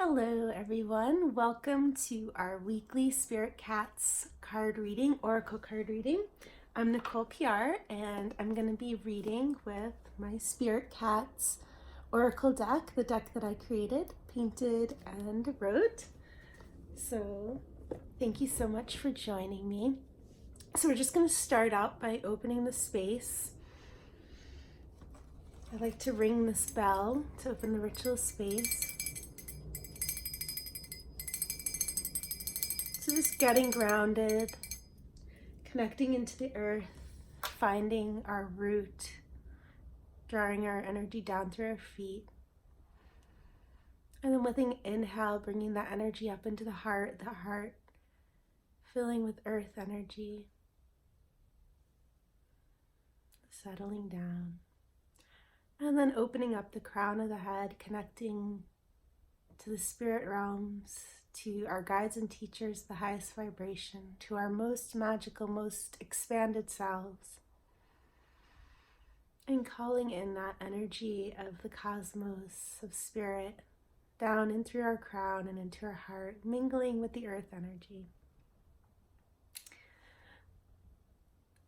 Hello everyone, welcome to our weekly Spirit Cats card reading, Oracle card reading. I'm Nicole PR and I'm going to be reading with my Spirit Cats Oracle deck, the deck that I created, painted, and wrote. So thank you so much for joining me. So we're just going to start out by opening the space. I like to ring this bell to open the ritual space. So just getting grounded, connecting into the earth, finding our root, drawing our energy down through our feet. And then with an inhale, bringing that energy up into the heart filling with earth energy, settling down. And then opening up the crown of the head, connecting to the spirit realms, to our guides and teachers, the highest vibration, to our most magical, most expanded selves, and calling in that energy of the cosmos, of spirit, down and through our crown and into our heart, mingling with the earth energy.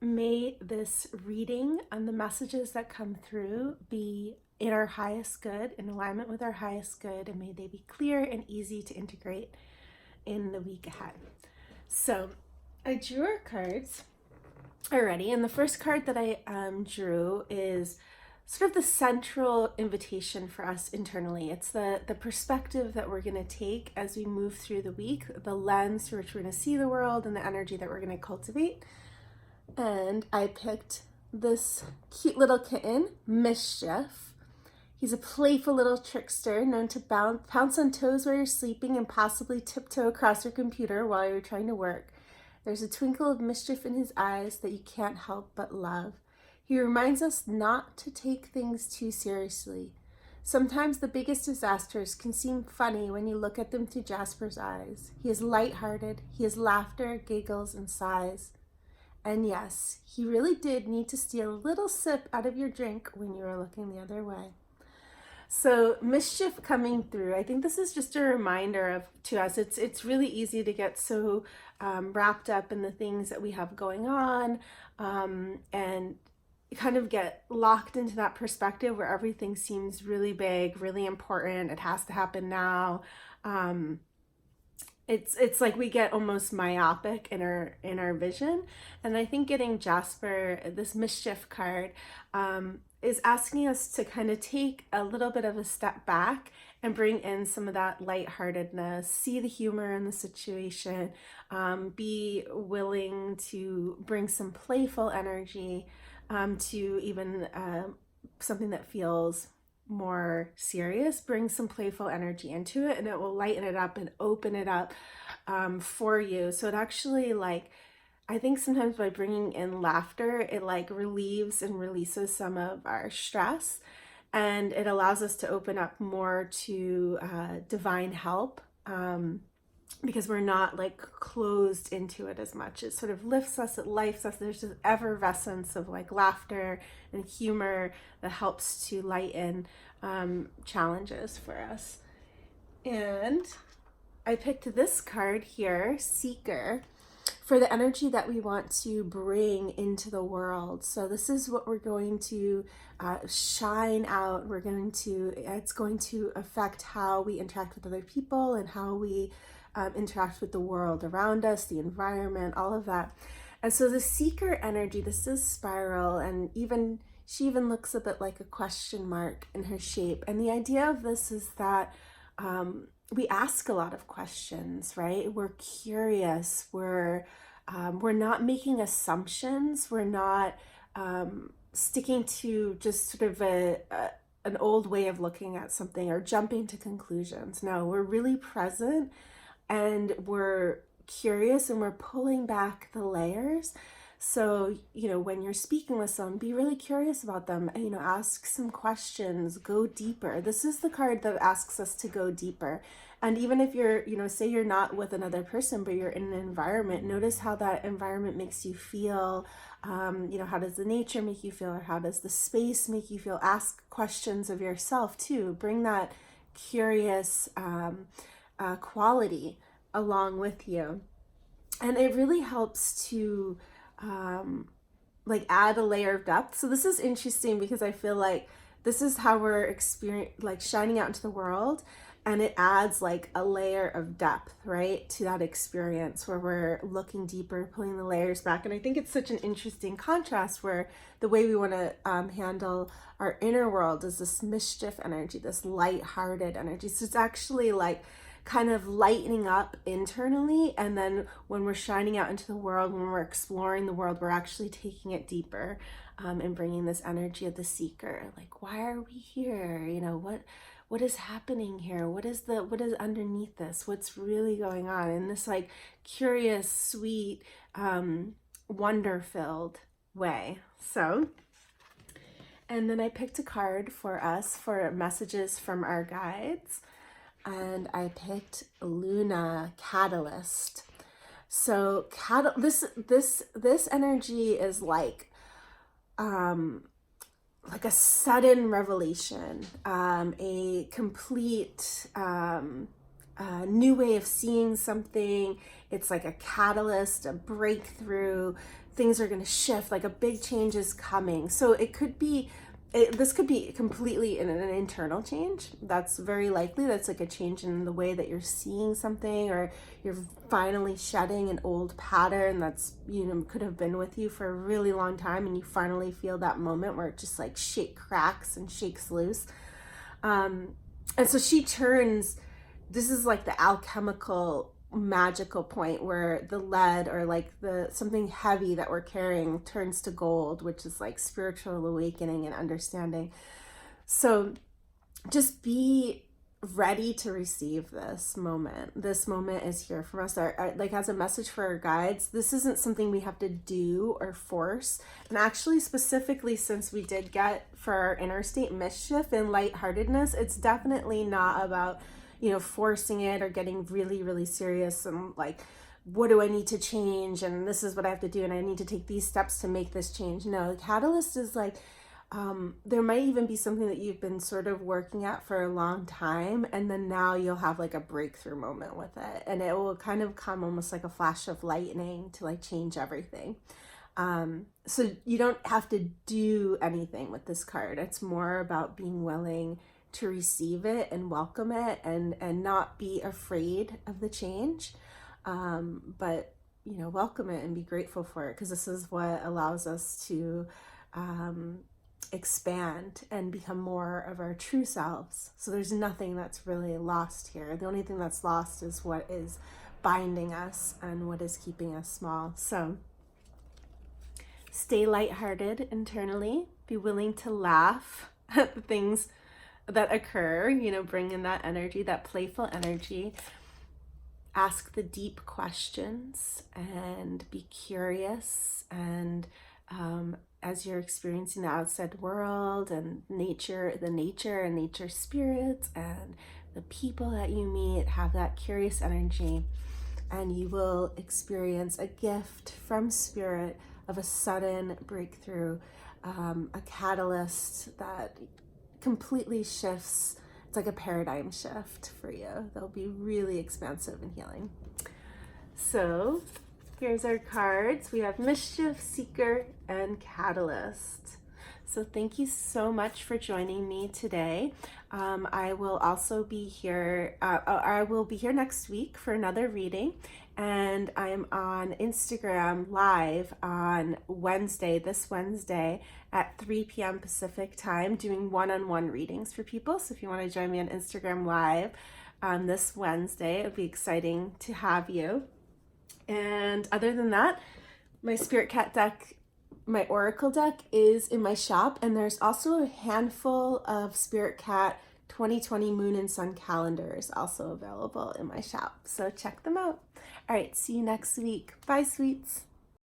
May this reading and the messages that come through be in our highest good, in alignment with our highest good, and may they be clear and easy to integrate in the week ahead. So I drew our cards already, and the first card that I drew is sort of the central invitation for us internally. It's the perspective that we're going to take as we move through the week, the lens through which we're going to see the world, and the energy that we're going to cultivate. And I picked this cute little kitten, Mischief. He's a playful little trickster known to pounce on toes while you're sleeping and possibly tiptoe across your computer while you're trying to work. There's a twinkle of mischief in his eyes that you can't help but love. He reminds us not to take things too seriously. Sometimes the biggest disasters can seem funny when you look at them through Jasper's eyes. He is lighthearted. He has laughter, giggles, and sighs. And yes, he really did need to steal a little sip out of your drink when you were looking the other way. So mischief coming through. I think this is just a reminder to us. It's really easy to get so wrapped up in the things that we have going on, and kind of get locked into that perspective where everything seems really big, really important. It has to happen now. It's like we get almost myopic in our vision. And I think getting Jasper, this mischief card, is asking us to kind of take a little bit of a step back and bring in some of that lightheartedness, see the humor in the situation, be willing to bring some playful energy to even something that feels more serious. Bring some playful energy into it, and it will lighten it up and open it up for you. So it actually, like, I think sometimes by bringing in laughter, it like relieves and releases some of our stress, and it allows us to open up more to divine help, because we're not like closed into it as much. It sort of lifts us, it lifes us. There's this effervescence of like laughter and humor that helps to lighten challenges for us. And I picked this card here, Seeker, for the energy that we want to bring into the world. So this is what we're going to shine out. It's going to affect how we interact with other people and how we interact with the world around us, the environment, all of that. And so the seeker energy, this is spiral, and she even looks a bit like a question mark in her shape. And the idea of this is that we ask a lot of questions, right? We're curious. We're not making assumptions. We're not sticking to just sort of an old way of looking at something or jumping to conclusions. No, we're really present, and we're curious, and we're pulling back the layers. So, when you're speaking with someone, be really curious about them, ask some questions, go deeper. This is the card that asks us to go deeper. And even if you're, say you're not with another person, but you're in an environment, notice how that environment makes you feel. How does the nature make you feel, or how does the space make you feel? Ask questions of yourself too. Bring that curious quality along with you. And it really helps to like add a layer of depth. So this is interesting because I feel like this is how we're like shining out into the world, and it adds like a layer of depth, right, to that experience where we're looking deeper, pulling the layers back. And I think it's such an interesting contrast where the way we want to handle our inner world is this mischief energy, this light-hearted energy. So it's actually like kind of lightening up internally, and then when we're shining out into the world, when we're exploring the world, we're actually taking it deeper, and bringing this energy of the seeker. Like, why are we here? You know, what is happening here? What is underneath this? What's really going on? In this like curious, sweet, wonder-filled way. So, and then I picked a card for us for messages from our guides, and I picked Luna Catalyst. So this energy is like a sudden revelation, a complete new way of seeing something. It's like a catalyst, a breakthrough. Things are going to shift, like a big change is coming. So it could be, this could be completely an internal change. That's very likely. That's like a change in the way that you're seeing something, or you're finally shedding an old pattern that's, you know, could have been with you for a really long time, and you finally feel that moment where it just like cracks and shakes loose. And so she turns, this is like the alchemical magical point where the lead, or like the something heavy that we're carrying, turns to gold, which is like spiritual awakening and understanding. So just be ready to receive this moment. This moment is here for us. Like as a message for our guides, this isn't something we have to do or force. And actually, specifically, since we did get for our inner state mischief and lightheartedness, it's definitely not about, you know, forcing it or getting really, really serious and like, what do I need to change? And this is what I have to do. And I need to take these steps to make this change. No, the catalyst is like, there might even be something that you've been sort of working at for a long time, and then now you'll have like a breakthrough moment with it, and it will kind of come almost like a flash of lightning to like change everything. So you don't have to do anything with this card. It's more about being willing to receive it and welcome it, and not be afraid of the change, but, you know, welcome it and be grateful for it, because this is what allows us to expand and become more of our true selves. So there's nothing that's really lost here. The only thing that's lost is what is binding us and what is keeping us small. So stay lighthearted internally, be willing to laugh at the things that occur, you know, bring in that energy, that playful energy. Ask the deep questions and be curious, and as you're experiencing the outside world and nature, the nature and nature spirits and the people that you meet, have that curious energy, and you will experience a gift from spirit of a sudden breakthrough, a catalyst that completely shifts. It's like a paradigm shift for you. They'll be really expansive and healing. So here's our cards. We have Mischief, Seeker, and Catalyst. So thank you so much for joining me today. I will also be here. I will be here next week for another reading, and I'm on Instagram Live on Wednesday, this Wednesday at 3 p.m. Pacific time, doing one-on-one readings for people. So if you want to join me on Instagram Live this Wednesday, it'll be exciting to have you. And other than that, my Spirit Cat deck, my Oracle deck, is in my shop, and there's also a handful of Spirit Cat 2020 Moon and Sun calendars also available in my shop. So check them out. All right, see you next week. Bye, sweets.